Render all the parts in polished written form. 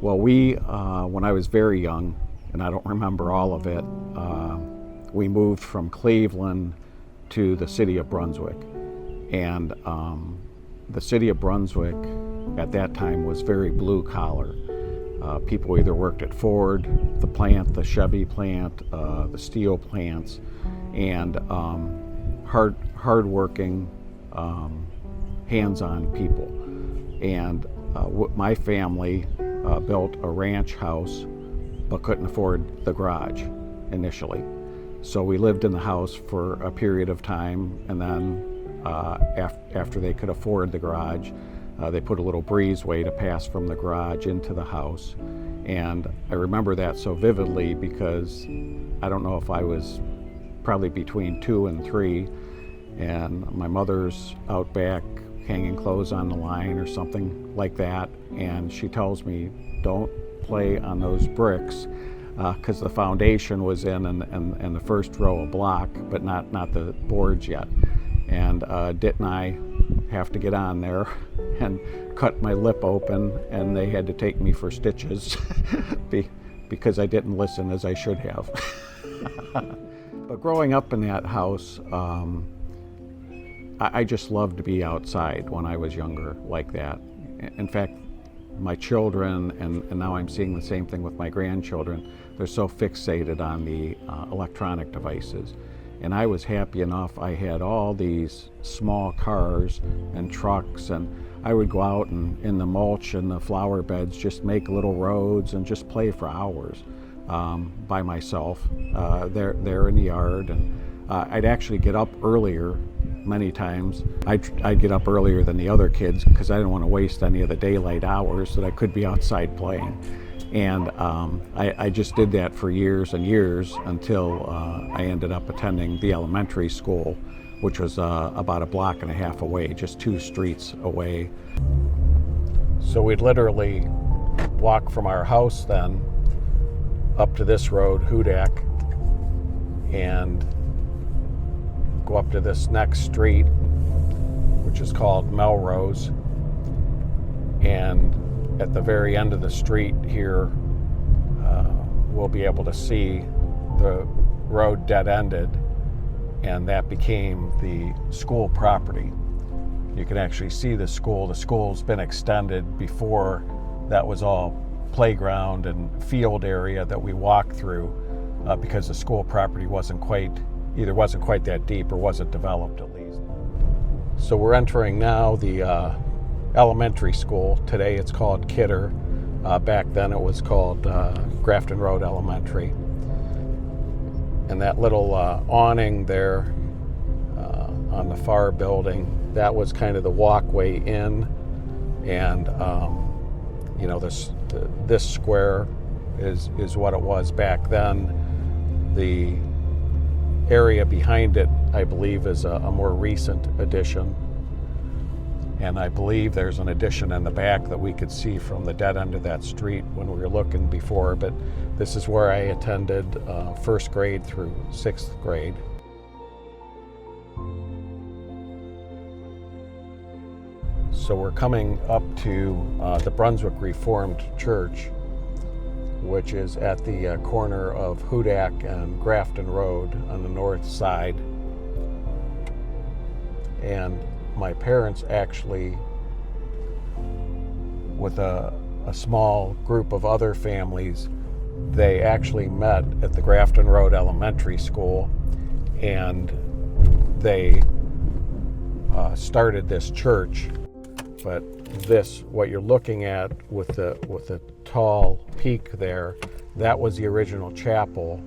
Well, when I was very young, and I don't remember all of it, we moved from Cleveland to the City of Brunswick. And the City of Brunswick at that time was very blue collar. People either worked at Ford, the plant, the Chevy plant, the steel plants, and hard-working, hands-on people. And my family built a ranch house but couldn't afford the garage initially. So we lived in the house for a period of time, and then after they could afford the garage, they put a little breezeway to pass from the garage into the house. And I remember that so vividly because I don't know if I was probably between 2 and 3, and my mother's out back hanging clothes on the line or something like that, and she tells me, don't play on those bricks, because the foundation was in and the first row of block, but not the boards yet. And didn't I have to get on there and cut my lip open, and they had to take me for stitches because I didn't listen as I should have. But growing up in that house, I just loved to be outside when I was younger like that. In fact, my children, and now I'm seeing the same thing with my grandchildren, they're so fixated on the electronic devices. And I was happy enough, I had all these small cars and trucks, and I would go out and in the mulch and the flower beds just make little roads and just play for hours by myself there in the yard. And I'd actually get up earlier many times. I'd get up earlier than the other kids because I didn't want to waste any of the daylight hours that I could be outside playing. And I just did that for years and years until I ended up attending the elementary school, which was about a block and a half away, just 2 streets away. So we'd literally walk from our house then up to this road, Hudak, and go up to this next street, which is called Melrose. And at the very end of the street here, we'll be able to see the road dead-ended, and that became the school property. You can actually see the school. The school's been extended. Before, that was all playground and field area that we walked through because the school property wasn't quite that deep or wasn't developed at least. So we're entering now the elementary school. Today it's called Kidder. Back then it was called Grafton Road Elementary. And that little awning there on the far building, that was kind of the walkway in. And this square is what it was back then. The area behind it, I believe, is a more recent addition. And I believe there's an addition in the back that we could see from the dead end of that street when we were looking before. But this is where I attended 1st grade through 6th grade. So we're coming up to the Brunswick Reformed Church, which is at the corner of Hudak and Grafton Road on the north side. And my parents actually, with a small group of other families, they actually met at the Grafton Road Elementary School, and they started this church. But what you're looking at with the tall peak there, that was the original chapel,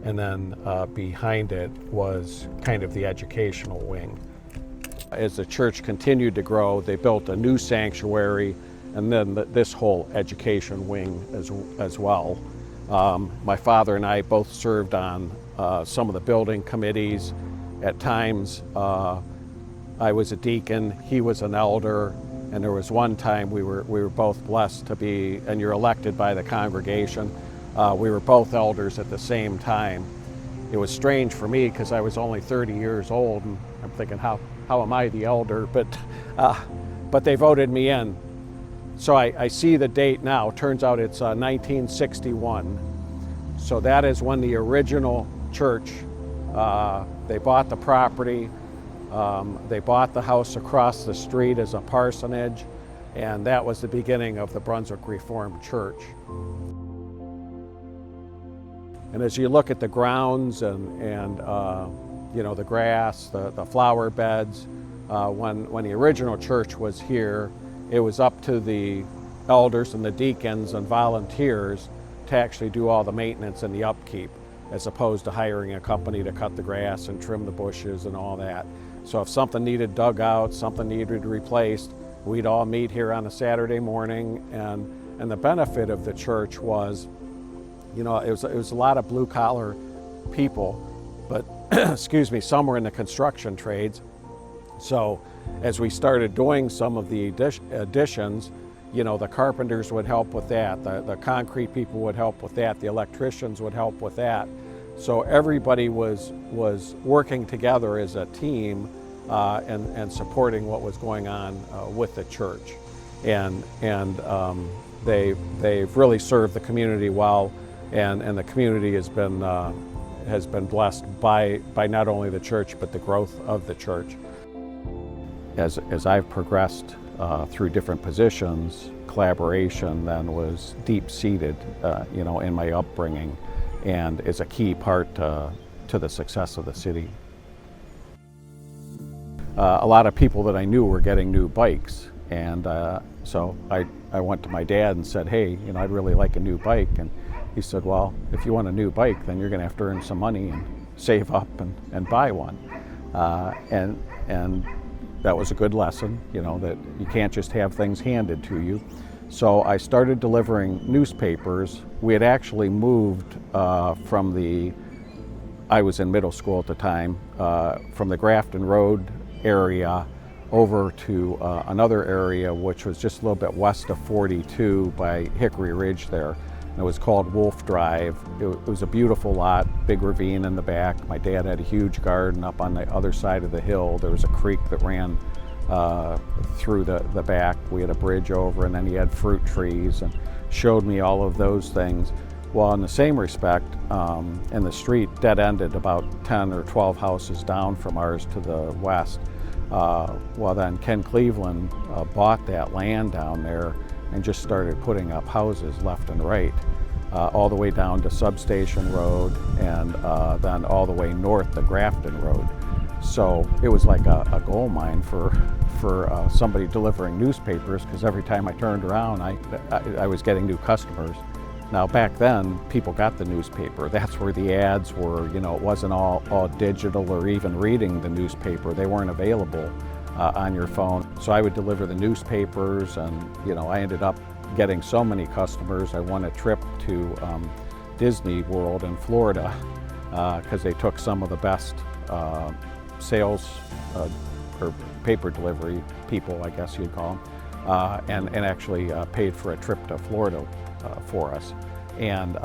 and then behind it was kind of the educational wing. As the church continued to grow, they built a new sanctuary, and then this whole education wing as well. My father and I both served on some of the building committees. At times, I was a deacon, he was an elder, and there was one time we were both blessed to be, and you're elected by the congregation, we were both elders at the same time. It was strange for me because I was only 30 years old, and I'm thinking, how am I the elder? But they voted me in. So I see the date now. Turns out it's 1961. So that is when the original church, they bought the property, they bought the house across the street as a parsonage, and that was the beginning of the Brunswick Reformed Church. And as you look at the grounds and you know, the grass, the flower beds, when the original church was here, it was up to the elders and the deacons and volunteers to actually do all the maintenance and the upkeep, as opposed to hiring a company to cut the grass and trim the bushes and all that. So if something needed dug out, something needed replaced, we'd all meet here on a Saturday morning, and the benefit of the church was, you know, it was a lot of blue collar people, but excuse me, some were in the construction trades. So as we started doing some of the additions, you know, the carpenters would help with that, the concrete people would help with that, the electricians would help with that. So everybody was working together as a team and supporting what was going on with the church. And they've really served the community well, and the community has been blessed by not only the church but the growth of the church. As I've progressed through different positions, collaboration then was deep-seated, you know, in my upbringing, and is a key part to the success of the city. A lot of people that I knew were getting new bikes, and so I went to my dad and said, hey, you know, I'd really like a new bike. And he said, well, if you want a new bike, then you're going to have to earn some money and save up and buy one. And that was a good lesson, you know, that you can't just have things handed to you. So I started delivering newspapers. We had actually moved I was in middle school at the time, from the Grafton Road area over to another area which was just a little bit west of 42 by Hickory Ridge there. It was called Wolf Drive. It was a beautiful lot, big ravine in the back. My dad had a huge garden up on the other side of the hill. There was a creek that ran through the back. We had a bridge over, and then he had fruit trees, and showed me all of those things. Well, in the same respect, in the street dead-ended about 10 or 12 houses down from ours to the west. Well, then Ken Cleveland bought that land down there and just started putting up houses left and right, all the way down to Substation Road, and then all the way north to Grafton Road. So it was like a gold mine for somebody delivering newspapers, because every time I turned around, I was getting new customers. Now back then, people got the newspaper. That's where the ads were. You know, it wasn't all digital or even reading the newspaper. They weren't available on your phone. So I would deliver the newspapers, and you know, I ended up getting so many customers. I won a trip to Disney World in Florida because they took some of the best sales or paper delivery people, I guess you'd call them, and actually paid for a trip to Florida for us. And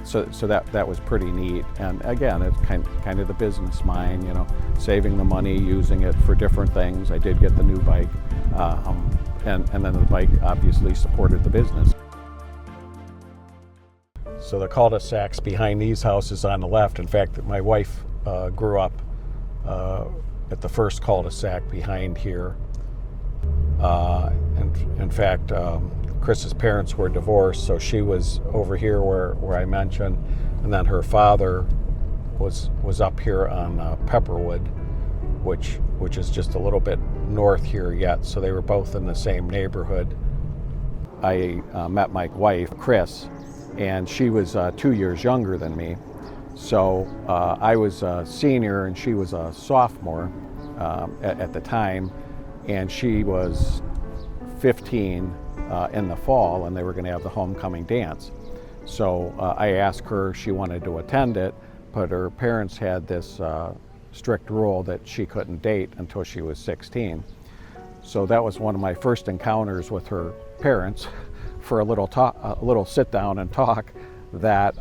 so that was pretty neat. And again, it's kind of the business mind, you know, saving the money, using it for different things. I did get the new bike, and then the bike obviously supported the business. So the cul-de-sacs behind these houses on the left, in fact, my wife grew up at the first cul-de-sac behind here. And in fact, Chris's parents were divorced, so she was over here where I mentioned, and then her father was up here on Pepperwood, which is just a little bit north here yet. So they were both in the same neighborhood. I met my wife, Chris, and she was 2 years younger than me. So I was a senior and she was a sophomore at the time, and she was 15 in the fall, and they were going to have the homecoming dance. So I asked her if she wanted to attend it, but her parents had this strict rule that she couldn't date until she was 16. So that was one of my first encounters with her parents for a little sit down and talk. That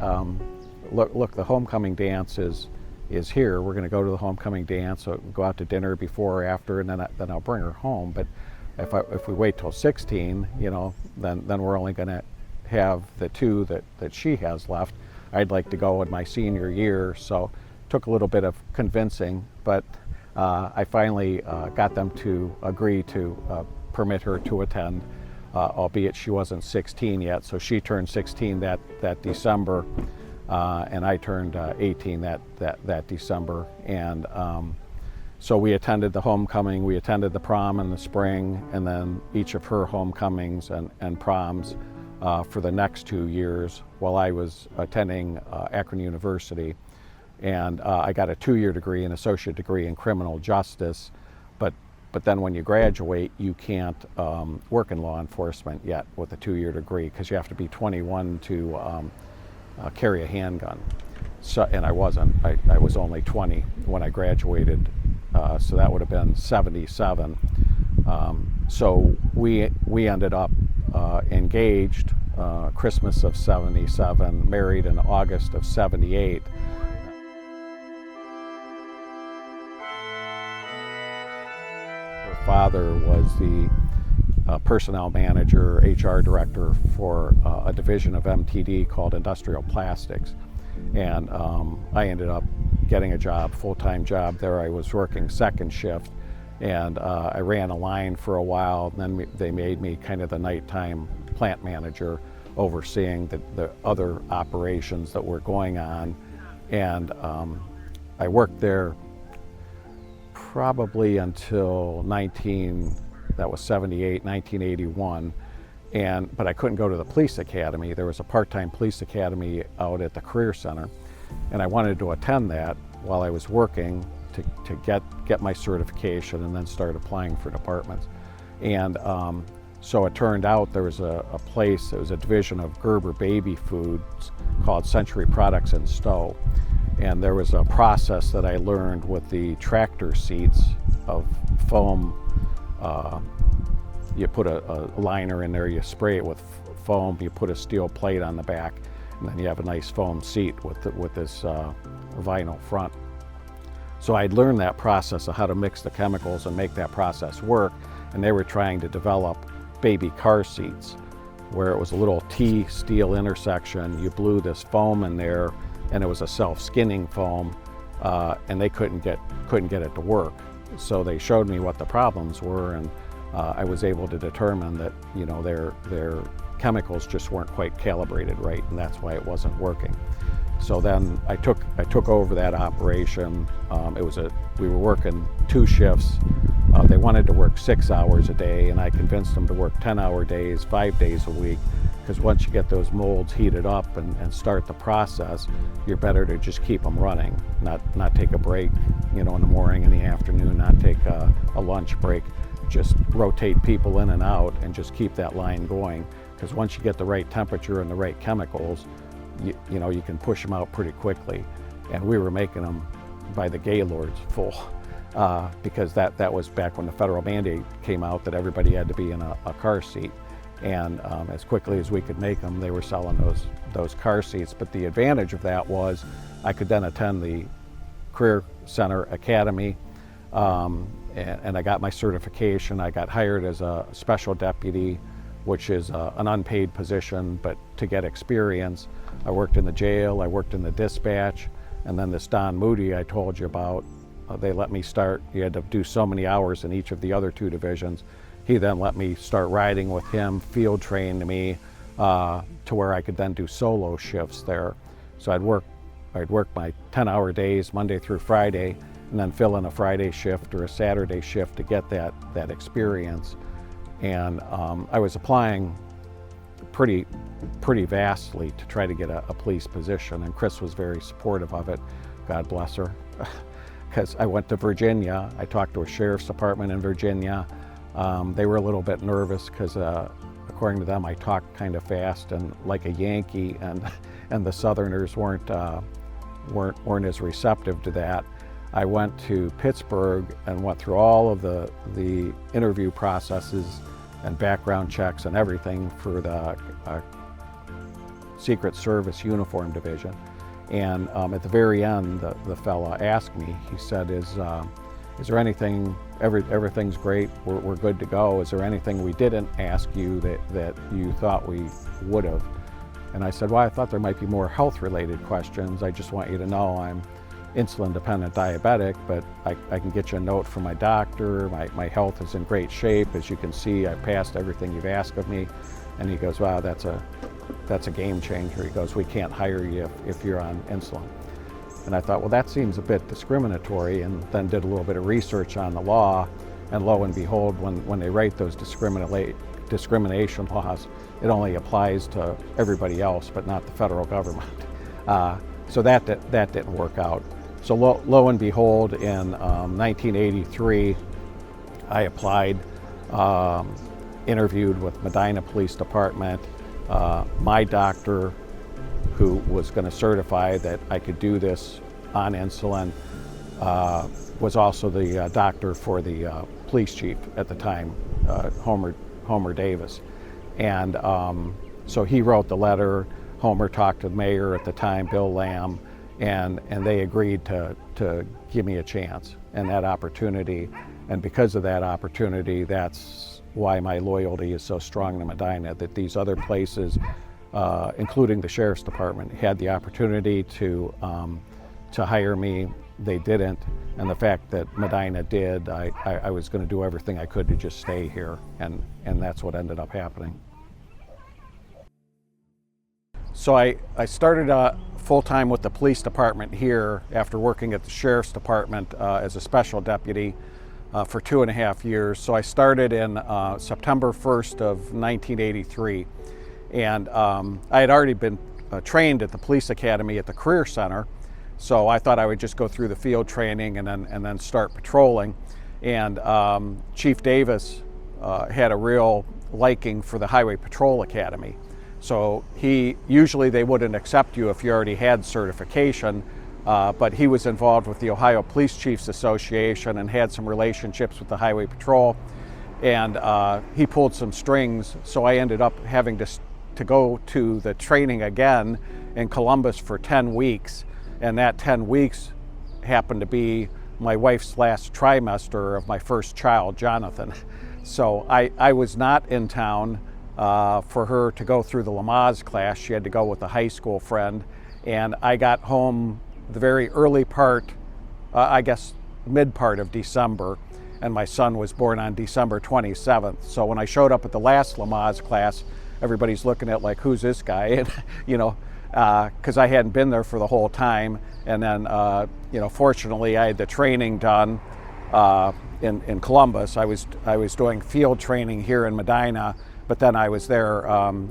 look, the homecoming dance is here. We're going to go to the homecoming dance. So go out to dinner before or after, and then I'll bring her home. But if we wait till 16, then we're only going to have the 2 that she has left. I'd like to go in my senior year, so took a little bit of convincing, but I finally got them to agree to permit her to attend, albeit she wasn't 16 yet. So she turned 16 that December, and I turned 18 that December. And so we attended the homecoming, we attended the prom in the spring, and then each of her homecomings and proms for the next 2 years while I was attending Akron University. And I got a 2-year degree, an associate degree in criminal justice, but then when you graduate, you can't work in law enforcement yet with a 2-year degree because you have to be 21 to carry a handgun. So, and I wasn't. I was only 20 when I graduated, so that would have been 77. So we ended up engaged Christmas of 77, married in August of 78. Her father was the personnel manager, HR director for a division of MTD called Industrial Plastics. And I ended up getting a job, full-time job there. I was working second shift, and I ran a line for a while, and then they made me kind of the nighttime plant manager, overseeing the other operations that were going on. And I worked there probably until 1981, but I couldn't go to the police academy. There was a part-time police academy out at the Career Center, and I wanted to attend that while I was working to get my certification and then start applying for departments. And so it turned out there was a place, it was a division of Gerber Baby Foods called Century Products in Stowe. And there was a process that I learned with the tractor seats of foam. You put a liner in there, you spray it with foam, you put a steel plate on the back, and then you have a nice foam seat with this vinyl front. So I'd learned that process of how to mix the chemicals and make that process work, and they were trying to develop baby car seats where it was a little T steel intersection. You blew this foam in there, and it was a self-skinning foam, and they couldn't get it to work. So they showed me what the problems were, and I was able to determine that their chemicals just weren't quite calibrated right, and that's why it wasn't working. So then I took over that operation. We were working 2 shifts. They wanted to work 6 hours a day, and I convinced them to work 10-hour days, 5 days a week. Because once you get those molds heated up and start the process, you're better to just keep them running, not take a break, in the morning, in the afternoon, not take a lunch break. Just rotate people in and out and just keep that line going. Because once you get the right temperature and the right chemicals, you can push them out pretty quickly. And we were making them by the Gaylords full, because that was back when the federal mandate came out that everybody had to be in a car seat. And as quickly as we could make them, they were selling those car seats. But the advantage of that was I could then attend the Career Center Academy, and I got my certification. I got hired as a special deputy, which is an unpaid position, but to get experience. I worked in the jail, I worked in the dispatch, and then this Don Moody I told you about, they let me start. You had to do so many hours in each of the other 2 divisions. He then let me start riding with him, field trained me, to where I could then do solo shifts there. So I'd work my 10-hour days, Monday through Friday, and then fill in a Friday shift or a Saturday shift to get that experience. And I was applying pretty vastly to try to get a police position, and Chris was very supportive of it, God bless her. Because I went to Virginia, I talked to a sheriff's department in Virginia. They were a little bit nervous because according to them I talked kind of fast and like a Yankee, and the Southerners weren't as receptive to that. I went to Pittsburgh and went through all of the interview processes and background checks and everything for the Secret Service Uniform Division. And at the very end, the fella asked me, he said, is there anything, everything's great, we're good to go. Is there anything we didn't ask you that you thought we would have? And I said, well, I thought there might be more health-related questions. I just want you to know I'm insulin-dependent diabetic, but I can get you a note from my doctor. My health is in great shape. As you can see, I passed everything you've asked of me. And he goes, wow, that's a game changer. He goes, we can't hire you if you're on insulin. And I thought, well, that seems a bit discriminatory, and then did a little bit of research on the law, and lo and behold, when they write those discrimination laws, it only applies to everybody else, but not the federal government. So that didn't work out. So lo and behold, in 1983, I applied, interviewed with Medina Police Department. My doctor, who was going to certify that I could do this on insulin, was also the doctor for the police chief at the time, Homer Davis. And so he wrote the letter. Homer talked to the mayor at the time, Bill Lamb, and they agreed to give me a chance and that opportunity. And because of that opportunity, that's why my loyalty is so strong to Medina, that these other places, including the Sheriff's Department, had the opportunity to hire me. They didn't, and the fact that Medina did, I was going to do everything I could to just stay here, and that's what ended up happening. So I started full-time with the police department here after working at the Sheriff's Department as a special deputy for 2.5 years. So I started in September 1st of 1983. And I had already been trained at the police academy at the Career Center, so I thought I would just go through the field training and then start patrolling. And Chief Davis had a real liking for the Highway Patrol Academy. So usually they wouldn't accept you if you already had certification, but he was involved with the Ohio Police Chiefs Association and had some relationships with the Highway Patrol. And he pulled some strings, so I ended up having to go to the training again in Columbus for 10 weeks. And that 10 weeks happened to be my wife's last trimester of my first child, Jonathan. So I was not in town for her to go through the Lamaze class. She had to go with a high school friend. And I got home the very early part, I guess mid part of December. And my son was born on December 27th. So when I showed up at the last Lamaze class, everybody's looking at like, who's this guy? And, you know, because I hadn't been there for the whole time. And then, you know, fortunately I had the training done in Columbus. I was doing field training here in Medina, but then I was there,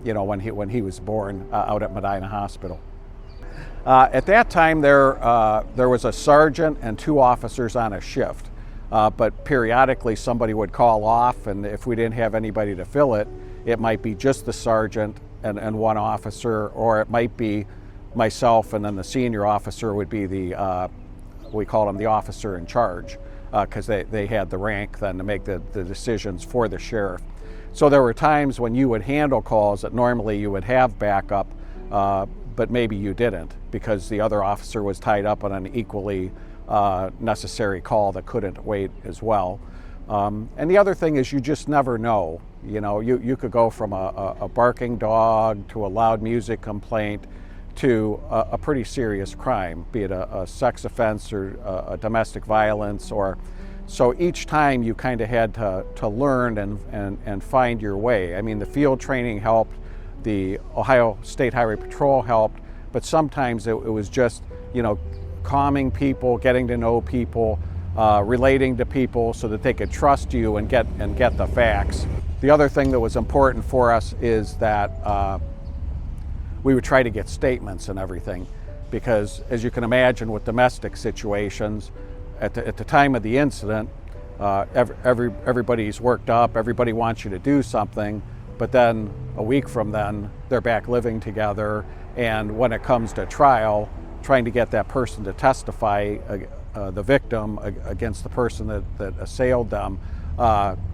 you know, when he was born out at Medina Hospital. At that time, there was a sergeant and 2 officers on a shift. But periodically somebody would call off, and if we didn't have anybody to fill it, it might be just the sergeant and 1 officer, or it might be myself, and then the senior officer would be we call him the officer in charge, because they had the rank then to make the decisions for the sheriff. So there were times when you would handle calls that normally you would have backup, but maybe you didn't, because the other officer was tied up on an equally necessary call that couldn't wait as well. And the other thing is, you just never know. You know, you could go from a barking dog to a loud music complaint to a pretty serious crime, be it a sex offense or a domestic violence. Or so each time you kind of had to learn and find your way. I mean, the field training helped, the Ohio State Highway Patrol helped, but sometimes it was just, you know, calming people, getting to know people, relating to people so that they could trust you and get the facts. The other thing that was important for us is that we would try to get statements and everything, because as you can imagine with domestic situations, at the time of the incident, everybody's worked up, everybody wants you to do something, but then a week from then, they're back living together, and when it comes to trial, trying to get that person to testify, the victim, against the person that assailed them,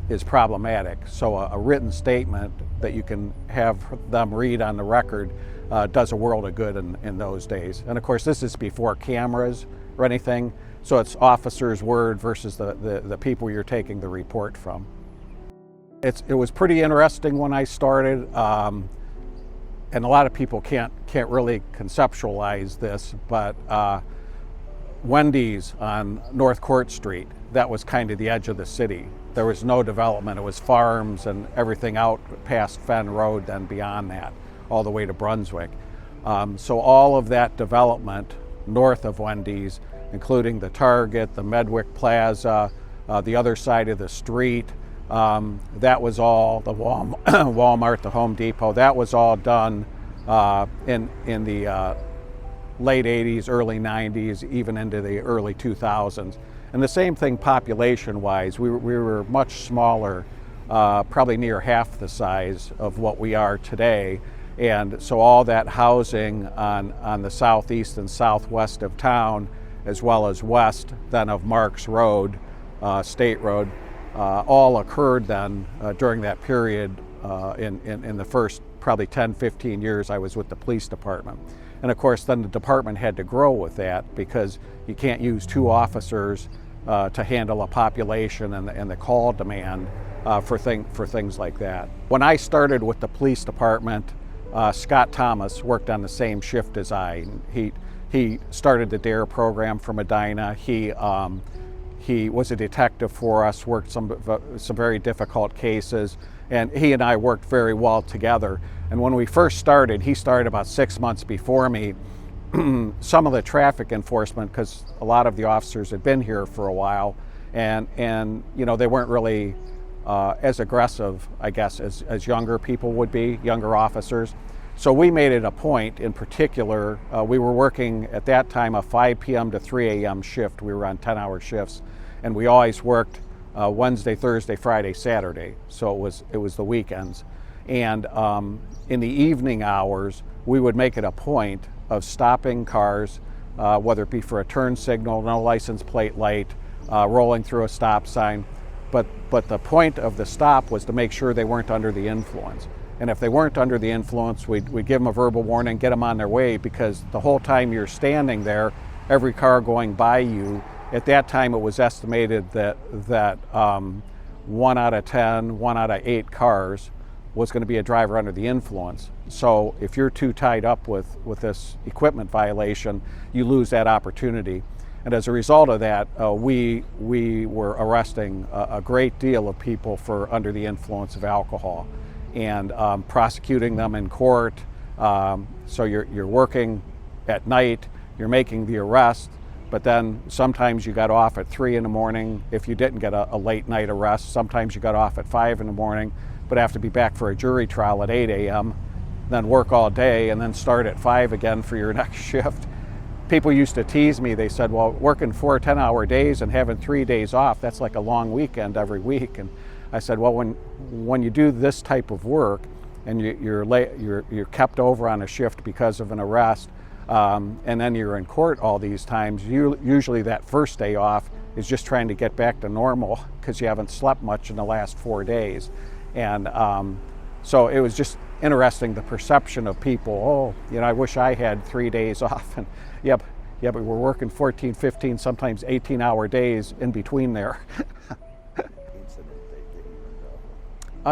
is problematic. So a written statement that you can have them read on the record does a world of good in those days. And of course, this is before cameras or anything, So it's officer's word versus the people you're taking the report from. It was pretty interesting when I started, and a lot of people can't really conceptualize this, but Wendy's on North Court Street, that was kind of the edge of the city. There was no development. It was farms and everything out past Fenn Road, then beyond that, all the way to Brunswick. So all of that development north of Wendy's, including the Target, the Medwick Plaza, the other side of the street, that was all the Walmart, the Home Depot, that was all done in the late 80s, early 90s, even into the early 2000s. And the same thing population-wise. We were much smaller, probably near half the size of what we are today. And so all that housing on the southeast and southwest of town, as well as west then of Marks Road, State Road, all occurred then during that period in the first probably 10, 15 years I was with the police department. And of course then the department had to grow with that, because you can't use 2 officers to handle a population and the call demand for things like that. When I started with the police department, Scott Thomas worked on the same shift as I. He started the DARE program for Medina. He was a detective for us, worked some very difficult cases, and he and I worked very well together. And when we first started, he started about 6 months before me. Some of the traffic enforcement, because a lot of the officers had been here for a while, and you know, they weren't really as aggressive, I guess, as younger people would be, younger officers. So we made it a point, in particular, we were working at that time a 5 p.m. to 3 a.m. shift. We were on 10-hour shifts, and we always worked Wednesday, Thursday, Friday, Saturday. So it was the weekends. And in the evening hours, we would make it a point of stopping cars, whether it be for a turn signal, no license plate light, rolling through a stop sign. But the point of the stop was to make sure they weren't under the influence. And if they weren't under the influence, we'd give them a verbal warning, get them on their way, because the whole time you're standing there, every car going by you, at that time it was estimated that 1 out of 10, 1 out of 8 cars was going to be a driver under the influence. So if you're too tied up with this equipment violation, you lose that opportunity. And as a result of that, we were arresting a great deal of people for under the influence of alcohol, and prosecuting them in court. So you're working at night, you're making the arrest, but then sometimes you got off at 3 in the morning if you didn't get a late night arrest. Sometimes you got off at 5 in the morning, but have to be back for a jury trial at 8 a.m., then work all day, and then start at 5 again for your next shift. People used to tease me. They said, well, working 4 10-hour days and having 3 days off, that's like a long weekend every week. And I said, well, when you do this type of work and you're kept over on a shift because of an arrest, and then you're in court all these times, usually that first day off is just trying to get back to normal because you haven't slept much in the last 4 days. And so it was just interesting, the perception of people, oh, you know, I wish I had 3 days off. And yeah, but we're working 14, 15, sometimes 18-hour days in between there.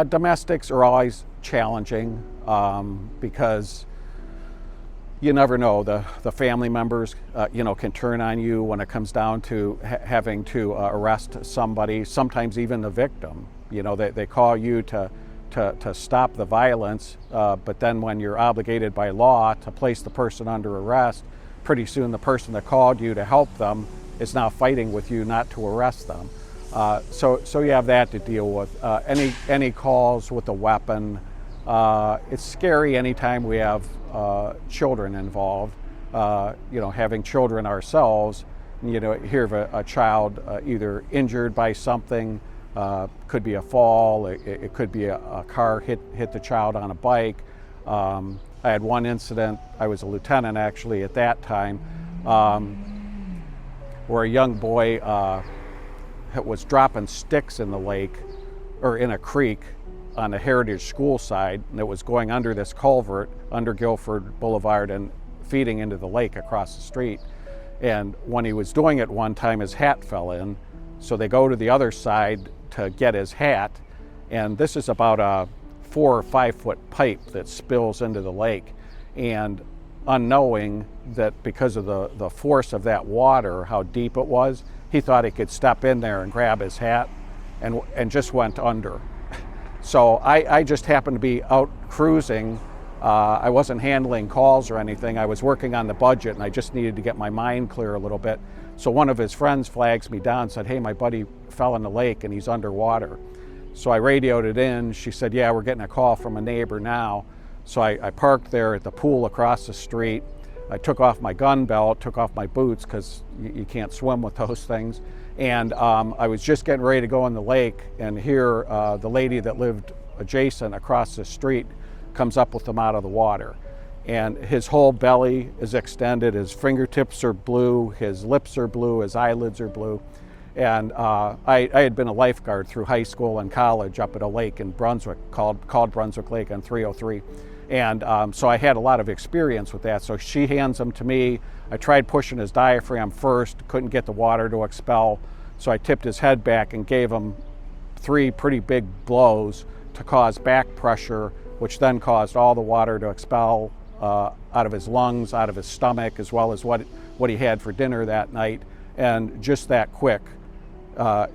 Domestics are always challenging because you never know. The family members, can turn on you when it comes down to having to arrest somebody, sometimes even the victim. You know, they call you to stop the violence, but then when you're obligated by law to place the person under arrest, pretty soon the person that called you to help them is now fighting with you not to arrest them. So you have that to deal with. Any calls with a weapon. It's scary anytime we have children involved. Having children ourselves, hear of a child either injured by something, could be a fall, it could be a car hit the child on a bike. I had one incident, I was a lieutenant actually at that time, where a young boy was dropping sticks in the lake, or in a creek on the Heritage School side, and it was going under this culvert, under Guilford Boulevard, and feeding into the lake across the street. And when he was doing it one time, his hat fell in. So they go to the other side to get his hat. And this is about a 4 or 5 foot pipe that spills into the lake. And unknowing that because of the force of that water, how deep it was, he thought he could step in there and grab his hat and just went under. So I just happened to be out cruising. I wasn't handling calls or anything. I was working on the budget and I just needed to get my mind clear a little bit. So one of his friends flags me down and said, "Hey, my buddy fell in the lake and he's underwater." So I radioed it in. She said, "Yeah, we're getting a call from a neighbor now." So I parked there at the pool across the street. I took off my gun belt, took off my boots because you can't swim with those things. And I was just getting ready to go in the lake, and here the lady that lived adjacent across the street comes up with him out of the water. And his whole belly is extended, his fingertips are blue, his lips are blue, his eyelids are blue. And I had been a lifeguard through high school and college up at a lake in Brunswick called Brunswick Lake on 303. And so I had a lot of experience with that. So she hands him to me. I tried pushing his diaphragm first, couldn't get the water to expel. So I tipped his head back and gave him 3 pretty big blows to cause back pressure, which then caused all the water to expel out of his lungs, out of his stomach, as well as what he had for dinner that night. And just that quick,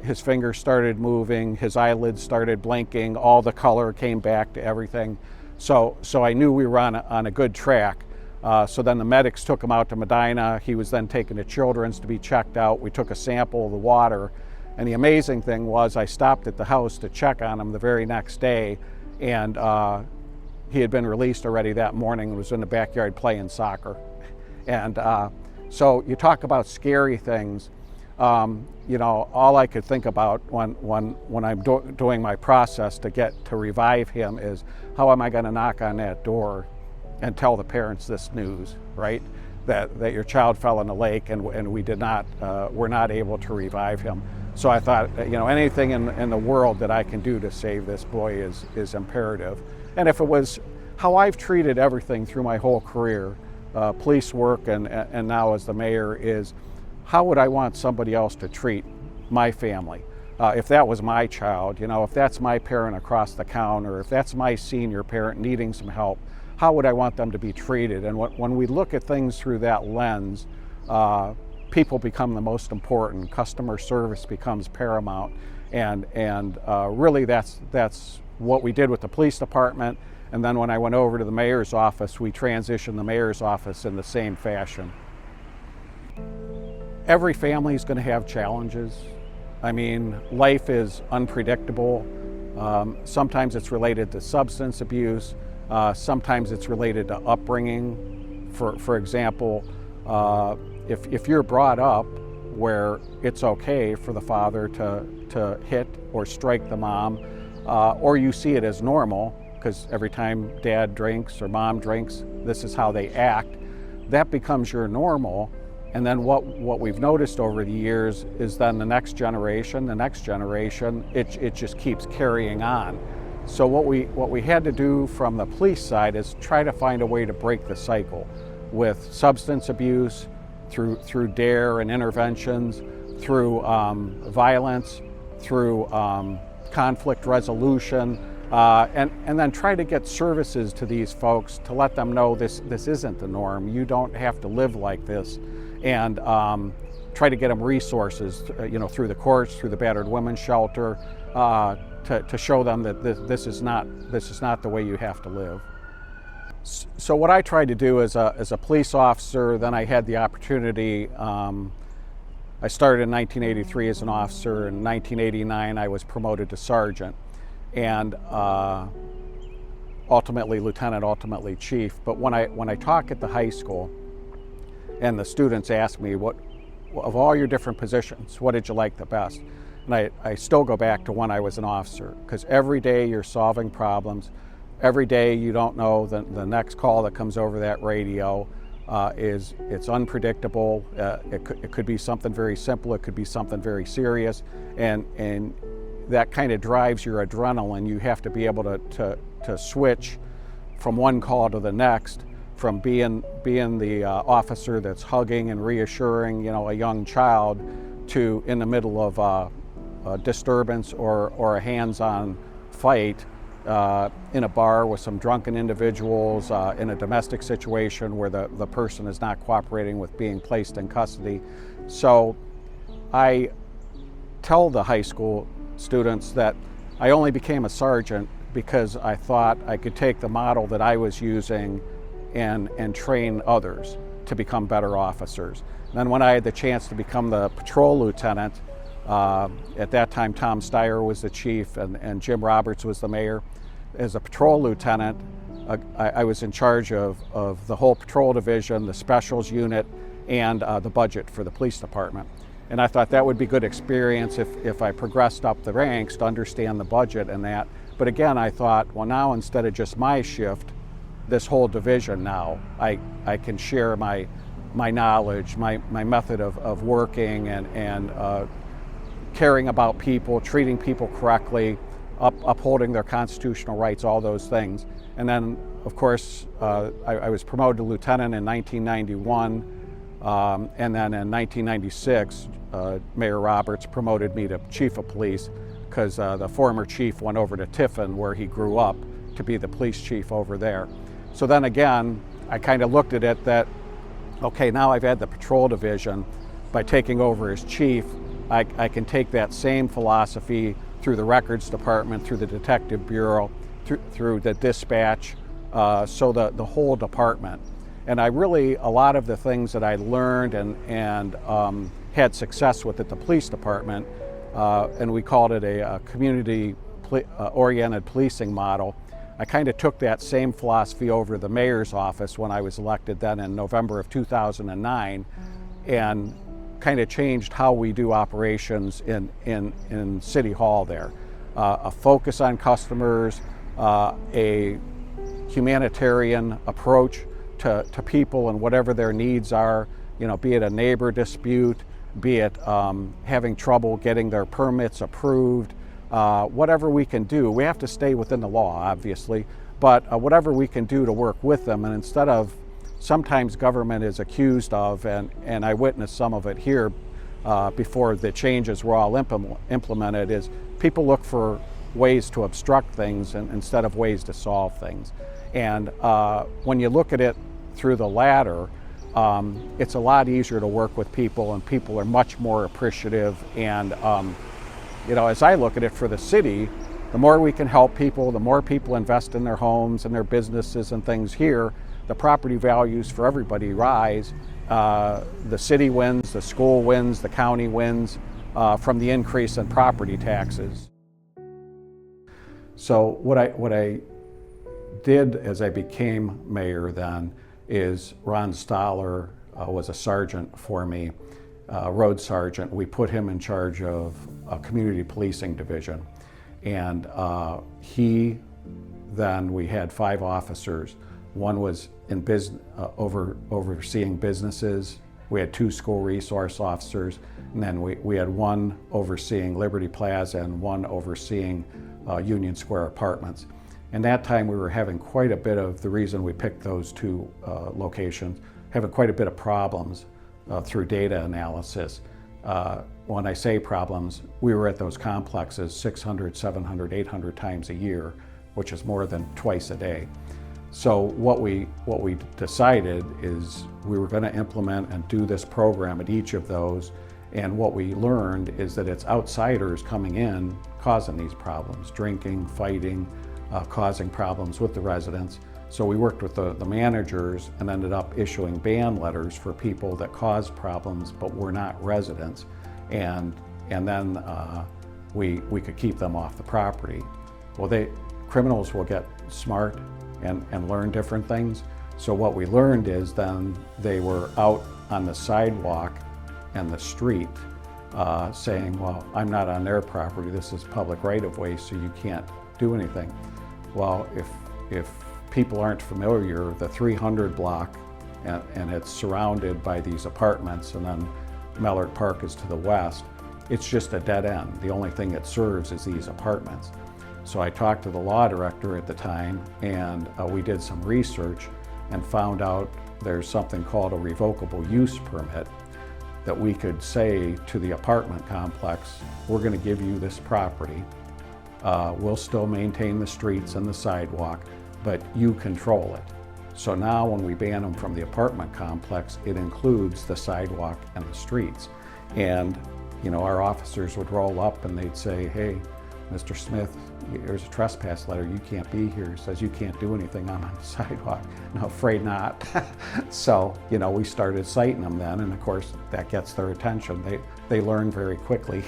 his fingers started moving, his eyelids started blinking, all the color came back to everything. So I knew we were on a good track. So then the medics took him out to Medina. He was then taken to Children's to be checked out. We took a sample of the water. And the amazing thing was I stopped at the house to check on him the very next day. And he had been released already that morning and was in the backyard playing soccer. And so you talk about scary things. You know, all I could think about when I'm doing my process to revive him is, how am I going to knock on that door and tell the parents this news, right? That your child fell in the lake and we were not able to revive him. So I thought, you know, anything in the world that I can do to save this boy is imperative. And if it was how I've treated everything through my whole career, police work and now as the mayor, is how would I want somebody else to treat my family? If that was my child, you know, if that's my parent across the counter, if that's my senior parent needing some help, how would I want them to be treated? And when we look at things through that lens, people become the most important. Customer service becomes paramount, and really that's what we did with the police department. And then when I went over to the mayor's office, we transitioned the mayor's office in the same fashion. Every family is going to have challenges. I mean, life is unpredictable. Sometimes it's related to substance abuse. Sometimes it's related to upbringing. For example, if you're brought up where it's okay for the father to hit or strike the mom, or you see it as normal, because every time dad drinks or mom drinks, this is how they act, that becomes your normal. And then what we've noticed over the years is then the next generation, it just keeps carrying on. So what we had to do from the police side is try to find a way to break the cycle with substance abuse, through DARE and interventions, through violence, through conflict resolution, and then try to get services to these folks to let them know this isn't the norm. You don't have to live like this. And try to get them resources, you know, through the courts, through the battered women's shelter, to show them that this is not the way you have to live. So what I tried to do as a police officer, then I had the opportunity. I started in 1983 as an officer. In 1989, I was promoted to sergeant, and ultimately lieutenant, ultimately chief. But when I talk at the high school, and the students ask me, what of all your different positions, what did you like the best? And I still go back to when I was an officer, because every day you're solving problems. Every day you don't know the next call that comes over that radio. It's unpredictable. It could be something very simple. It could be something very serious, and that kind of drives your adrenaline. You have to be able to switch from one call to the next, from being the officer that's hugging and reassuring, a young child, to in the middle of a disturbance or a hands-on fight in a bar with some drunken individuals, in a domestic situation where the person is not cooperating with being placed in custody. So I tell the high school students that I only became a sergeant because I thought I could take the model that I was using and train others to become better officers. And then when I had the chance to become the patrol lieutenant, at that time Tom Steyer was the chief and Jim Roberts was the mayor. As a patrol lieutenant, I was in charge of the whole patrol division, the specials unit, and the budget for the police department. And I thought that would be good experience if I progressed up the ranks to understand the budget and that. But again, I thought, well, now instead of just my shift, this whole division now, I can share my knowledge, my method of working and caring about people, treating people correctly, upholding their constitutional rights, all those things. And then, of course, I was promoted to lieutenant in 1991, and then in 1996, Mayor Roberts promoted me to chief of police because the former chief went over to Tiffin, where he grew up, to be the police chief over there. So then again, I kind of looked at it that, okay, now I've had the patrol division. By taking over as chief, I can take that same philosophy through the records department, through the detective bureau, through the dispatch, so the whole department. And a lot of the things that I learned and had success with at the police department, and we called it a community-oriented policing model. I kind of took that same philosophy over to the mayor's office when I was elected then in November of 2009, and kind of changed how we do operations in City Hall there. A focus on customers, a humanitarian approach to people and whatever their needs are, be it a neighbor dispute, be it having trouble getting their permits approved, whatever we can do. We have to stay within the law, obviously, but whatever we can do to work with them. And instead of, sometimes government is accused of, and I witnessed some of it here before the changes were all implemented, is people look for ways to obstruct things instead of ways to solve things. And when you look at it through the latter, it's a lot easier to work with people, and people are much more appreciative. And as I look at it for the city, the more we can help people, the more people invest in their homes and their businesses and things here, the property values for everybody rise. The city wins, the school wins, the county wins from the increase in property taxes. So what I did as I became mayor then is Ron Stoller was a sergeant for me, road sergeant. We put him in charge of a community policing division. And we had 5 officers. One was in overseeing businesses. We had 2 school resource officers, and then we had 1 overseeing Liberty Plaza and 1 overseeing Union Square Apartments. And that time we were having quite a bit of, the reason we picked those 2 locations, having quite a bit of problems through data analysis. When I say problems, we were at those complexes 600, 700, 800 times a year, which is more than twice a day. So what we decided is we were going to implement and do this program at each of those, and what we learned is that it's outsiders coming in causing these problems, drinking, fighting, causing problems with the residents. So we worked with the managers and ended up issuing ban letters for people that caused problems but were not residents, and then we could keep them off the property. Well, criminals will get smart and learn different things. So what we learned is then they were out on the sidewalk and the street saying, well, I'm not on their property, this is public right-of-way, so you can't do anything. Well, if people aren't familiar, the 300 block, and it's surrounded by these apartments, and then Mellard Park is to the west, it's just a dead end. The only thing it serves is these apartments. So I talked to the law director at the time, and we did some research, and found out there's something called a revocable use permit that we could say to the apartment complex, we're going to give you this property. We'll still maintain the streets and the sidewalk, but you control it. So now when we ban them from the apartment complex, it includes the sidewalk and the streets. And our officers would roll up and they'd say, hey, Mr. Smith, here's a trespass letter. You can't be here. It says you can't do anything on the sidewalk. No, afraid not. So, we started citing them then, and of course that gets their attention. They learn very quickly.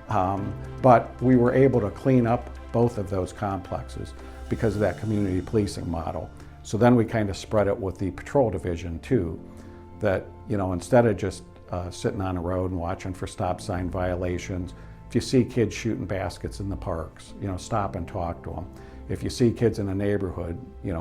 But we were able to clean up both of those complexes because of that community policing model. So then we kind of spread it with the patrol division too, that, instead of just sitting on the road and watching for stop sign violations, if you see kids shooting baskets in the parks, stop and talk to them. If you see kids in a neighborhood,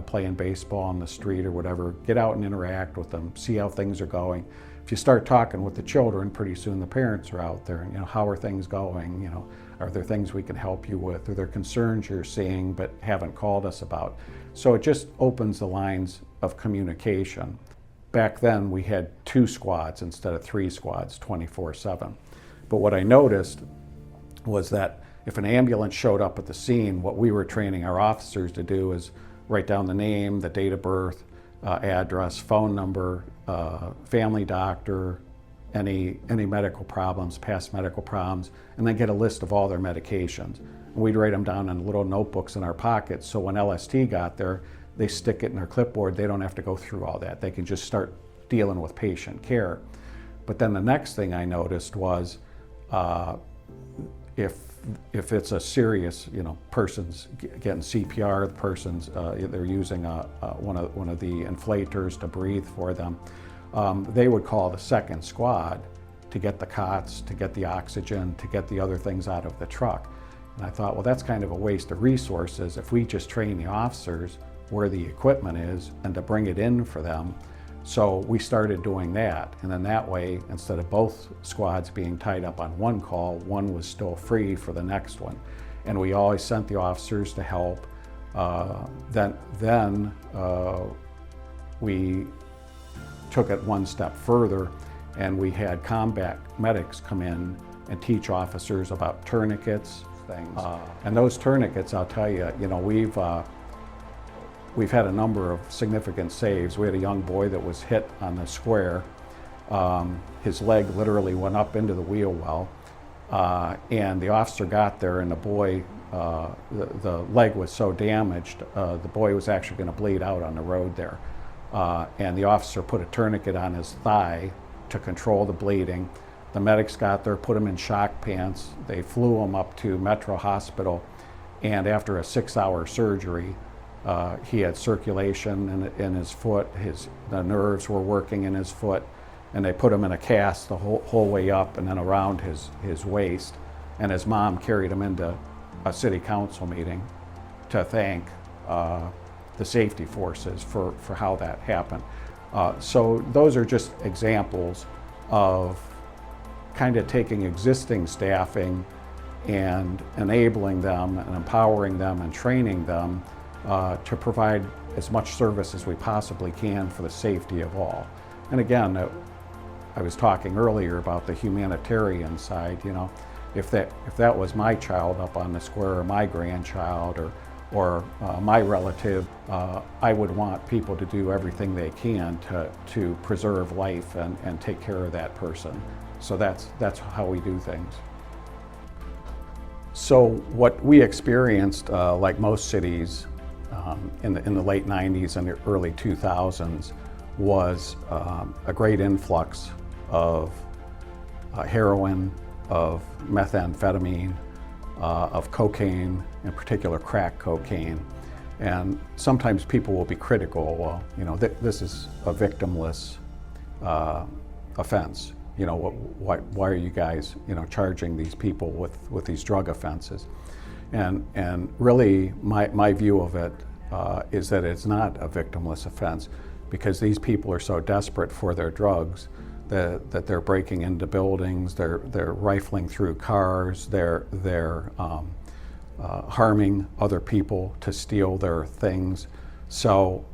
playing baseball on the street or whatever, get out and interact with them, see how things are going. If you start talking with the children, pretty soon the parents are out there, and how are things going? Are there things we can help you with? Are there concerns you're seeing but haven't called us about? So it just opens the lines of communication. Back then we had 2 squads instead of 3 squads 24/7. But what I noticed was that if an ambulance showed up at the scene, what we were training our officers to do is write down the name, the date of birth, address, phone number, family doctor, any medical problems, past medical problems, and then get a list of all their medications. And we'd write them down in little notebooks in our pockets, so when LST got there, they stick it in their clipboard. They don't have to go through all that. They can just start dealing with patient care. But then the next thing I noticed was if it's a serious, person's getting CPR, the person's they're using one of the inflators to breathe for them, they would call the 2nd squad to get the cots, to get the oxygen, to get the other things out of the truck. And I thought, well, that's kind of a waste of resources if we just train the officers where the equipment is and to bring it in for them. So we started doing that, and then that way, instead of both squads being tied up on one call, one was still free for the next one. And we always sent the officers to help. Then we took it one step further, and we had combat medics come in and teach officers about tourniquets, things. And those tourniquets, I'll tell you, we've had a number of significant saves. We had a young boy that was hit on the square. His leg literally went up into the wheel well, and the officer got there, and the boy, the leg was so damaged, the boy was actually going to bleed out on the road there. And the officer put a tourniquet on his thigh to control the bleeding. The medics got there, put him in shock pants. They flew him up to Metro Hospital, and after a 6-hour surgery, he had circulation in his foot, the nerves were working in his foot, and they put him in a cast the whole way up and then around his waist. And his mom carried him into a city council meeting to thank the safety forces for how that happened. So those are just examples of kind of taking existing staffing and enabling them and empowering them and training them to provide as much service as we possibly can for the safety of all. And again, I was talking earlier about the humanitarian side. If that was my child up on the square, or my grandchild, or my relative, I would want people to do everything they can to preserve life and take care of that person. So that's how we do things. So what we experienced, like most cities, in the late 90s and the early 2000s, was a great influx of heroin, of methamphetamine, of cocaine, in particular crack cocaine. And sometimes people will be critical, well, this is a victimless offense. Why are you guys, charging these people with these drug offenses? And really, my view of it is that it's not a victimless offense, because these people are so desperate for their drugs that they're breaking into buildings, they're rifling through cars, they're harming other people to steal their things. So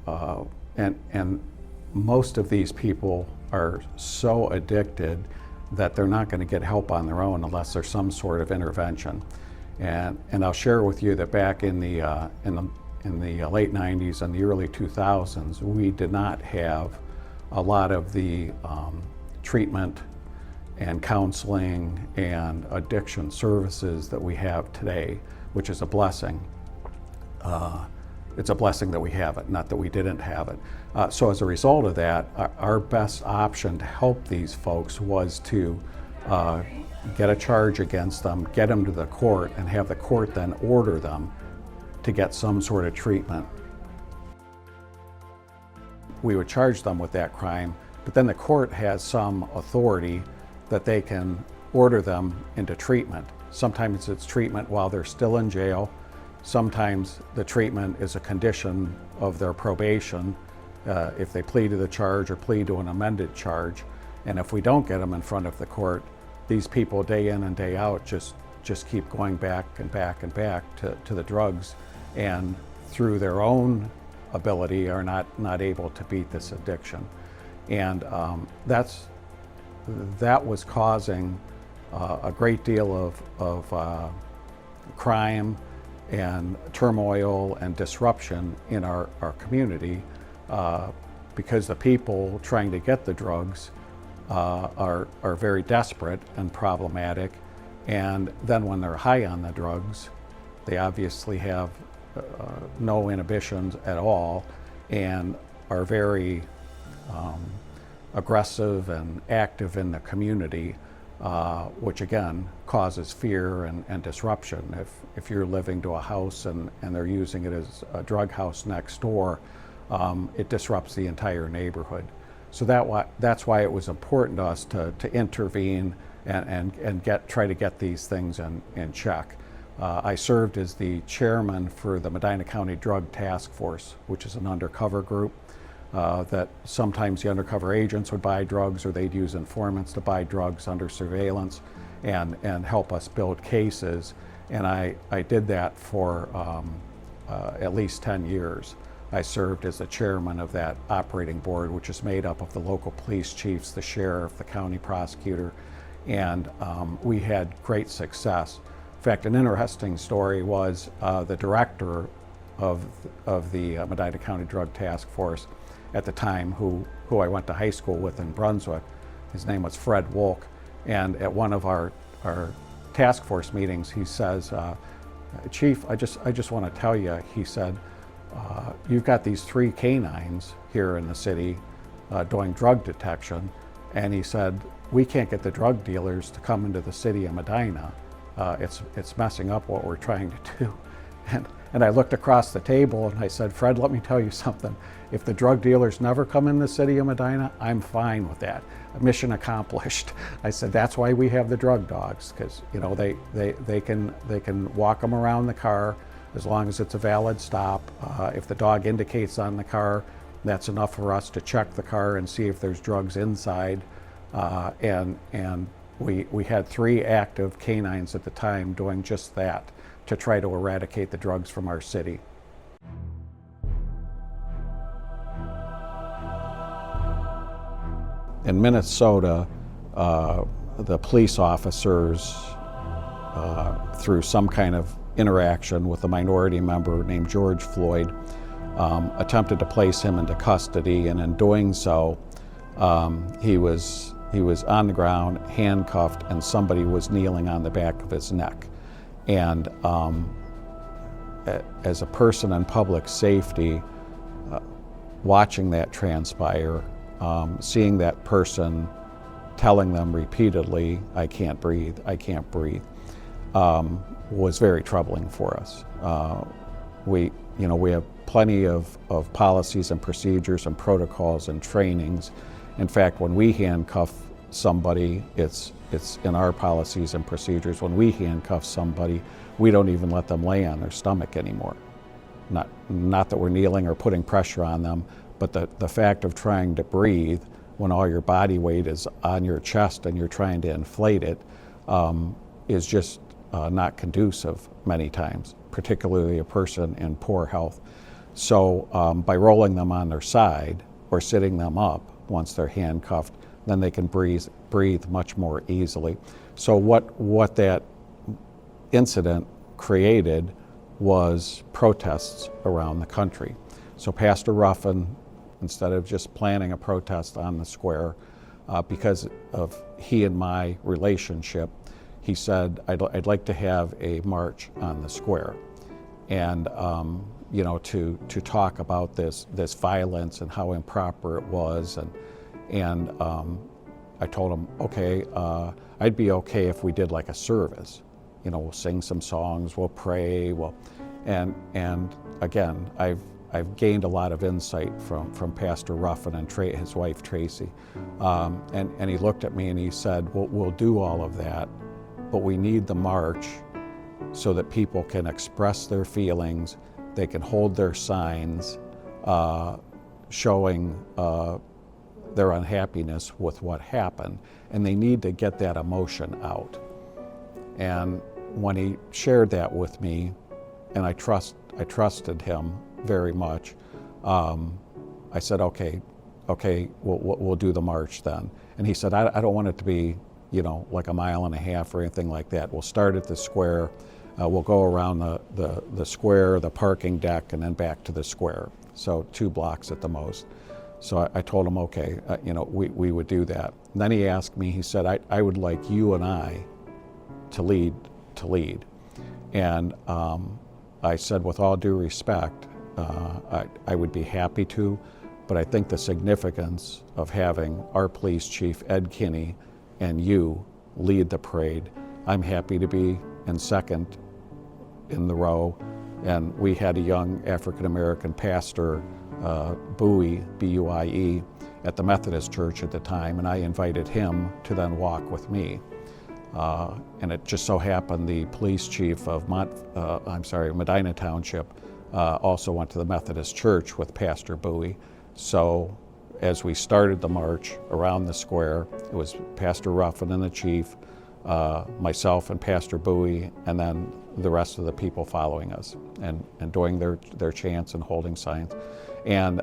and most of these people are so addicted that they're not going to get help on their own unless there's some sort of intervention. And I'll share with you that back in the late 90s and the early 2000s, we did not have a lot of the treatment and counseling and addiction services that we have today, which is a blessing. It's a blessing that we have it, not that we didn't have it. So as a result of that, our best option to help these folks was to get a charge against them, get them to the court, and have the court then order them to get some sort of treatment. We would charge them with that crime, but then the court has some authority that they can order them into treatment. Sometimes it's treatment while they're still in jail. Sometimes the treatment is a condition of their probation if they plead to the charge or plead to an amended charge. And if we don't get them in front of the court, these people day in and day out just keep going back and back and back to the drugs, and through their own ability are not able to beat this addiction. And that was causing a great deal of crime and turmoil and disruption in our community because the people trying to get the drugs are very desperate and problematic. And then when they're high on the drugs, they obviously have no inhibitions at all and are very aggressive and active in the community, which again causes fear and disruption. If you're living to a house and they're using it as a drug house next door, it disrupts the entire neighborhood. So that's why it was important to us to intervene and try to get these things in check. I served as the chairman for the Medina County Drug Task Force, which is an undercover group that sometimes the undercover agents would buy drugs, or they'd use informants to buy drugs under surveillance and help us build cases. And I did that for at least 10 years. I served as the chairman of that operating board, which is made up of the local police chiefs, the sheriff, the county prosecutor, and we had great success. In fact, an interesting story was the director of the Medina County Drug Task Force at the time, who I went to high school with in Brunswick. His name was Fred Wolk, and at one of our task force meetings, he says, "Chief, I just want to tell you," he said, "you've got these 3 canines here in the city doing drug detection," and he said, "we can't get the drug dealers to come into the city of Medina. It's messing up what we're trying to do." And I looked across the table and I said, "Fred, let me tell you something. If the drug dealers never come in the city of Medina, I'm fine with that. Mission accomplished." I said, "That's why we have the drug dogs, because they can walk them around the car as long as it's a valid stop. If the dog indicates on the car, that's enough for us to check the car and see if there's drugs inside." And we had 3 active canines at the time doing just that, to try to eradicate the drugs from our city. In Minnesota, the police officers, through some kind of interaction with a minority member named George Floyd, attempted to place him into custody, and in doing so, he was on the ground, handcuffed, and somebody was kneeling on the back of his neck. And as a person in public safety, watching that transpire, seeing that person telling them repeatedly, "I can't breathe, I can't breathe," was very troubling for us. We have plenty of policies and procedures and protocols and trainings. In fact, when we handcuff somebody, it's in our policies and procedures. When we handcuff somebody, we don't even let them lay on their stomach anymore. Not that we're kneeling or putting pressure on them, but the fact of trying to breathe when all your body weight is on your chest and you're trying to inflate it is just not conducive many times, particularly a person in poor health. So by rolling them on their side or sitting them up once they're handcuffed, then they can breathe much more easily. So what that incident created was protests around the country. So Pastor Ruffin, instead of just planning a protest on the square, because of he and my relationship, he said, I'd like to have a march on the square. And you know, to talk about this violence and how improper it was, and I told him, okay, I'd be okay if we did like a service. You know, we'll sing some songs, we'll pray, and again, I've gained a lot of insight from Pastor Ruffin and his wife Tracy, and he looked at me and he said, we'll do all of that, but we need the march so that people can express their feelings, they can hold their signs, showing their unhappiness with what happened, and they need to get that emotion out. And when he shared that with me, and I trusted him very much, I said, okay, we'll do the march then. And he said, I don't want it to be, you know, like a mile and a half or anything like that. We'll start at the square, we'll go around the square, the parking deck, and then back to the square. So 2 blocks at the most. So I told him, okay, you know, we would do that. And then he asked me, he said, I would like you and I to lead. And I said, with all due respect, I would be happy to, but I think the significance of having our police chief, Ed Kinney, and you lead the parade, I'm happy to be in second in the row. And we had a young African-American pastor, Bowie, B-U-I-E, at the Methodist Church at the time, and I invited him to then walk with me. And it just so happened the police chief of Medina Township also went to the Methodist Church with Pastor Bowie. So as we started the march around the square, it was Pastor Ruffin and the chief, myself and Pastor Bowie, and then the rest of the people following us and doing their chants and holding signs. And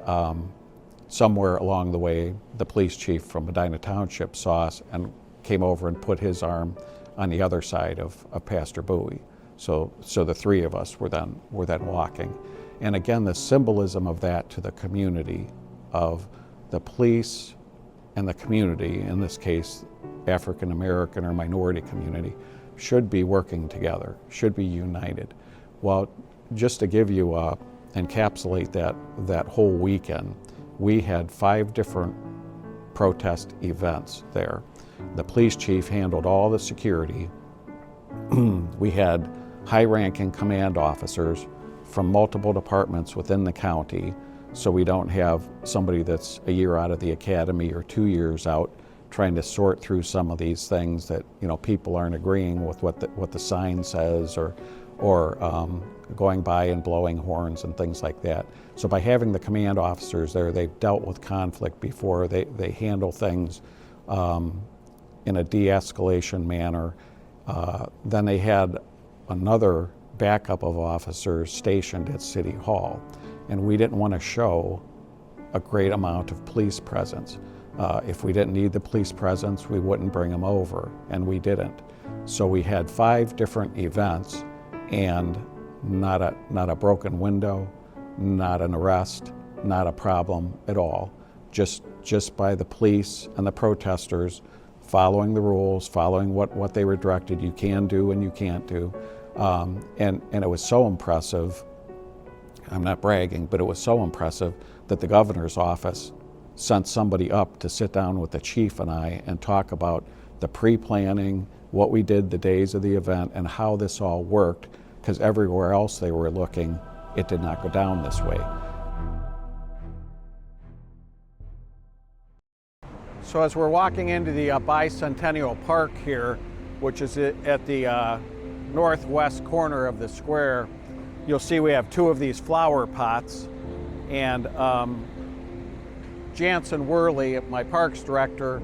somewhere along the way, the police chief from Medina Township saw us and came over and put his arm on the other side of Pastor Bowie. So the 3 of us were then walking. And again, the symbolism of that to the community, of the police and the community, in this case, African American or minority community, should be working together, should be united. Well, just to give you, encapsulate that whole weekend, we had 5 different protest events there. The police chief handled all the security. We had high-ranking command officers from multiple departments within the county, so we don't have somebody that's a year out of the academy or 2 years out trying to sort through some of these things that, you know, people aren't agreeing with what the sign says, or going by and blowing horns and things like that. So by having the command officers there, they've dealt with conflict before. They handle things in a de-escalation manner. Then they had another backup of officers stationed at City Hall, and we didn't want to show a great amount of police presence. If we didn't need the police presence, we wouldn't bring them over, and we didn't. So we had 5 different events, and not a broken window, not an arrest, not a problem at all. Just by the police and the protesters following the rules, following what they were directed, you can do and you can't do. And it was so impressive, I'm not bragging, but it was so impressive that the governor's office sent somebody up to sit down with the chief and I and talk about the pre-planning, what we did the days of the event, and how this all worked, because everywhere else they were looking, it did not go down this way. So as we're walking into the Bicentennial Park here, which is at the northwest corner of the square, you'll see we have 2 of these flower pots, and Jansen Worley, my parks director,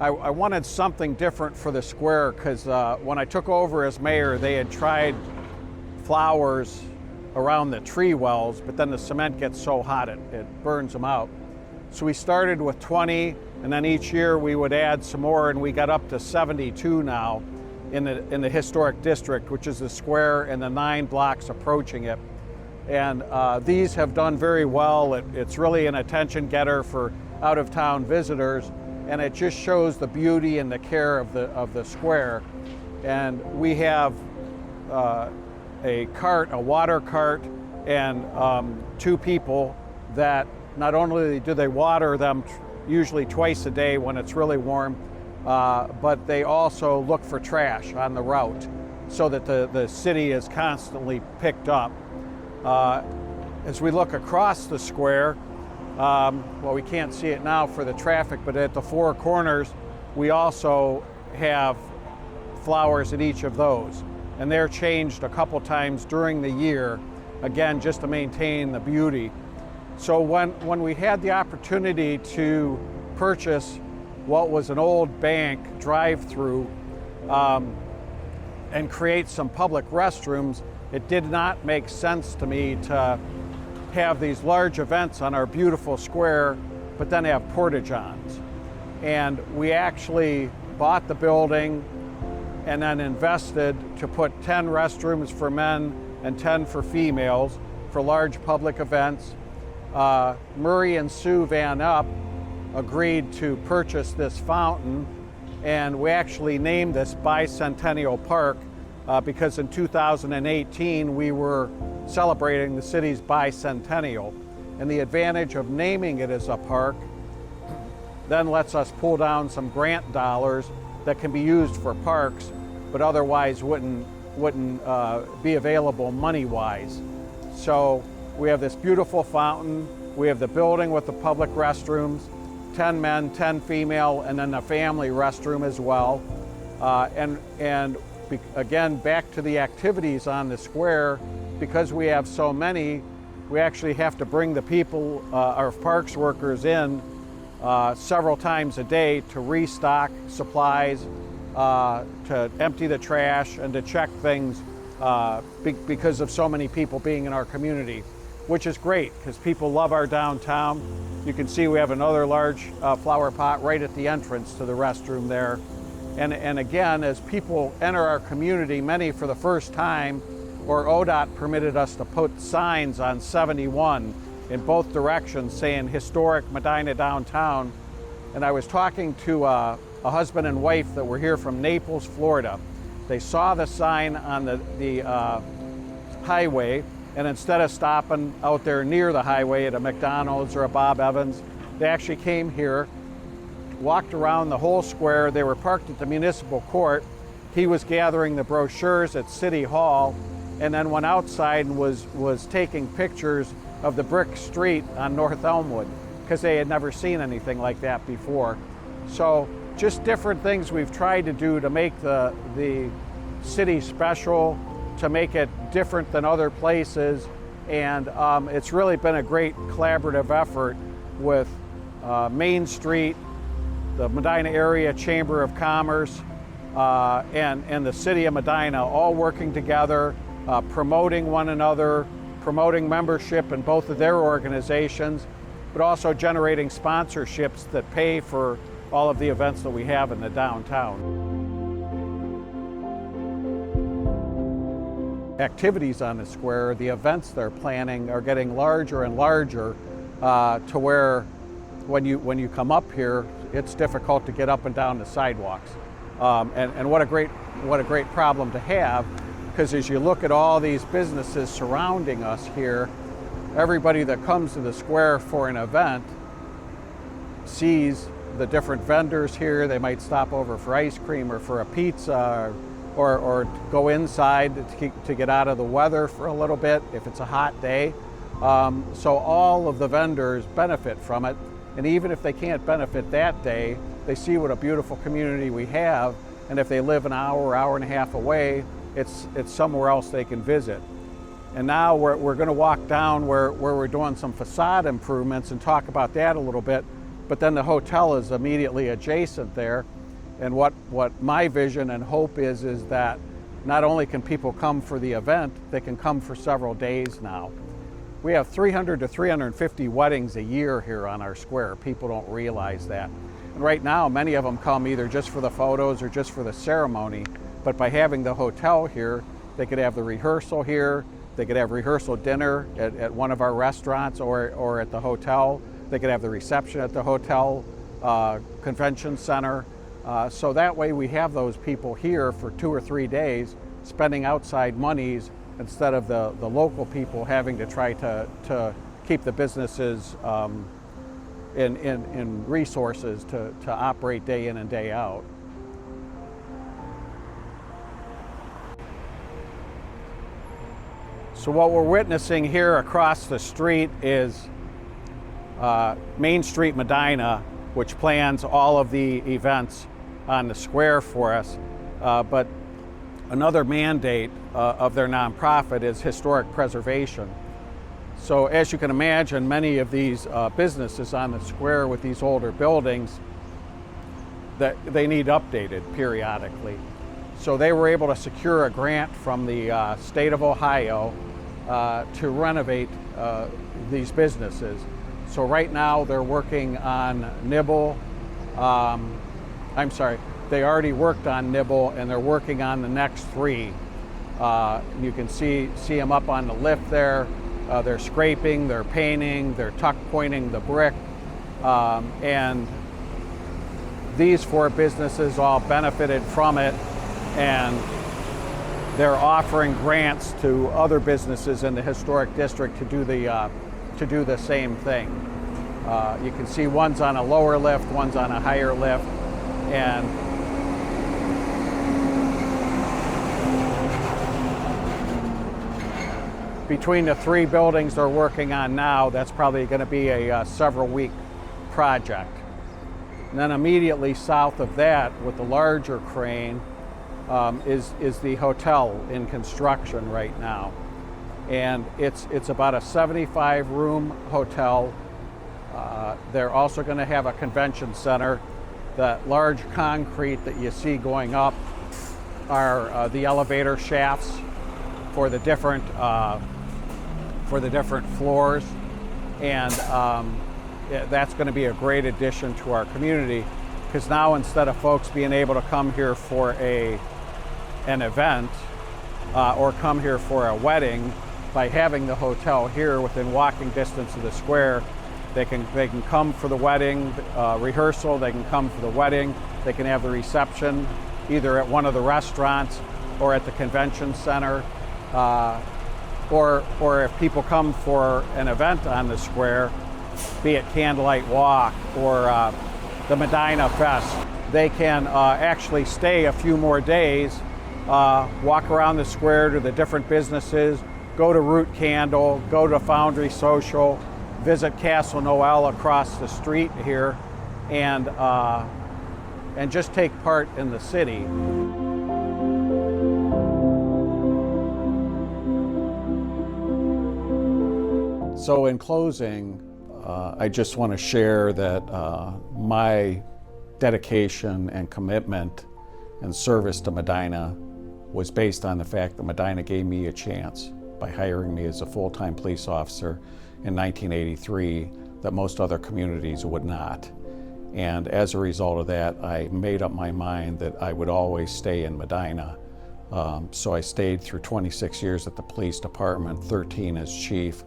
I wanted something different for the square, because when I took over as mayor, they had tried flowers around the tree wells, but then the cement gets so hot it burns them out. So we started with 20, and then each year we would add some more, and we got up to 72 now in the historic district, which is the square and the 9 blocks approaching it. And these have done very well. It's really an attention getter for out-of-town visitors, and it just shows the beauty and the care of the square. And we have a water cart, and 2 people that not only do they water them usually twice a day when it's really warm, but they also look for trash on the route so that the city is constantly picked up. As we look across the square, well, we can't see it now for the traffic, but at the 4 corners, we also have flowers at each of those. And they're changed a couple times during the year, again, just to maintain the beauty. So when we had the opportunity to purchase what was an old bank drive-through and create some public restrooms, it did not make sense to me to have these large events on our beautiful square, but then have porta-johns. And we actually bought the building and then invested to put 10 restrooms for men and 10 for females for large public events. Murray and Sue Van Up agreed to purchase this fountain, and we actually named this Bicentennial Park because in 2018 we were celebrating the city's bicentennial. And the advantage of naming it as a park then lets us pull down some grant dollars that can be used for parks, but otherwise wouldn't be available money-wise. So we have this beautiful fountain, we have the building with the public restrooms, 10 men, 10 female, and then a family restroom as well. Again, back to the activities on the square, because we have so many, we actually have to bring the people, our parks workers in several times a day to restock supplies, to empty the trash, and to check things because of so many people being in our community, which is great because people love our downtown. You can see we have another large flower pot right at the entrance to the restroom there. And again, as people enter our community, many for the first time, or ODOT permitted us to put signs on 71 in both directions saying historic Medina downtown. And I was talking to a husband and wife that were here from Naples, Florida. They saw the sign on the highway, and instead of stopping out there near the highway at a McDonald's or a Bob Evans, they actually came here, walked around the whole square. They were parked at the municipal court. He was gathering the brochures at City Hall, and then went outside and was taking pictures of the brick street on North Elmwood because they had never seen anything like that before. So just different things we've tried to do to make the city special, to make it different than other places, and it's really been a great collaborative effort with Main Street, the Medina Area Chamber of Commerce, and the City of Medina, all working together, promoting one another, promoting membership in both of their organizations, but also generating sponsorships that pay for all of the events that we have in the downtown. Activities on the square, the events they're planning are getting larger and larger to where when you come up here, it's difficult to get up and down the sidewalks. And what a great problem to have, because as you look at all these businesses surrounding us here, everybody that comes to the square for an event sees the different vendors here. They might stop over for ice cream or for a pizza, or go inside to get out of the weather for a little bit if it's a hot day. So all of the vendors benefit from it, and even if they can't benefit that day, they see what a beautiful community we have, and if they live an hour and a half away, it's somewhere else they can visit. And now we're going to walk down where we're doing some facade improvements and talk about that a little bit, but then the hotel is immediately adjacent there. And what my vision and hope is that not only can people come for the event, they can come for several days now. We have 300 to 350 weddings a year here on our square. People don't realize that. And right now, many of them come either just for the photos or just for the ceremony. But by having the hotel here, they could have the rehearsal here. They could have rehearsal dinner at one of our restaurants or at the hotel. They could have the reception at the hotel convention center. So that way we have those people here for 2 or 3 days spending outside monies instead of the local people having to try to keep the businesses in resources to operate day in and day out. So what we're witnessing here across the street is Main Street Medina, which plans all of the events on the square for us. But another mandate of their nonprofit is historic preservation. So as you can imagine, many of these businesses on the square with these older buildings, that they need updated periodically. So they were able to secure a grant from the state of Ohio to renovate these businesses. So right now they're working on Nibble. They already worked on Nibble and they're working on the next 3. You can see them up on the lift there. They're scraping, they're painting, they're tuck pointing the brick. And these 4 businesses all benefited from it, and they're offering grants to other businesses in the historic district to do the same thing. You can see one's on a lower lift, one's on a higher lift, and between the 3 buildings they're working on now, that's probably going to be a several-week project. And then immediately south of that, with the larger crane, is the hotel in construction right now. And it's about a 75-room hotel. They're also going to have a convention center. That large concrete that you see going up are the elevator shafts for the different floors, and that's going to be a great addition to our community, because now instead of folks being able to come here for an event or come here for a wedding, by having the hotel here within walking distance of the square, they can come for the wedding rehearsal, they can come for the wedding, they can have the reception either at one of the restaurants or at the convention center, or if people come for an event on the square, be it Candlelight Walk or the Medina Fest, they can actually stay a few more days, walk around the square to the different businesses, go to Root Candle, go to Foundry Social, visit Castle Noel across the street here, and just take part in the city. So in closing, I just want to share that my dedication and commitment and service to Medina was based on the fact that Medina gave me a chance by hiring me as a full-time police officer in 1983 that most other communities would not. And as a result of that, I made up my mind that I would always stay in Medina. So I stayed through 26 years at the police department, 13 as chief.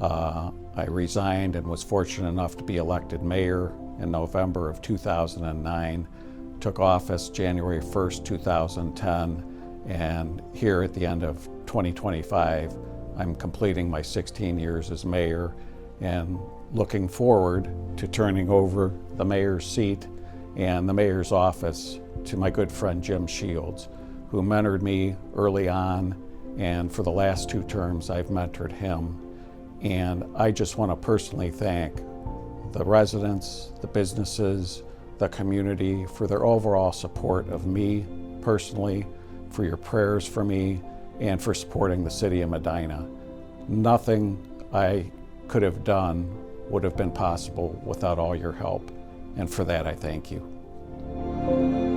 I resigned and was fortunate enough to be elected mayor in November of 2009, took office January 1st, 2010, and here at the end of 2025, I'm completing my 16 years as mayor and looking forward to turning over the mayor's seat and the mayor's office to my good friend Jim Shields, who mentored me early on, and for the last 2 terms I've mentored him. And I just want to personally thank the residents, the businesses, the community for their overall support of me personally, for your prayers for me, and for supporting the city of Medina. Nothing I could have done would have been possible without all your help, and for that I thank you.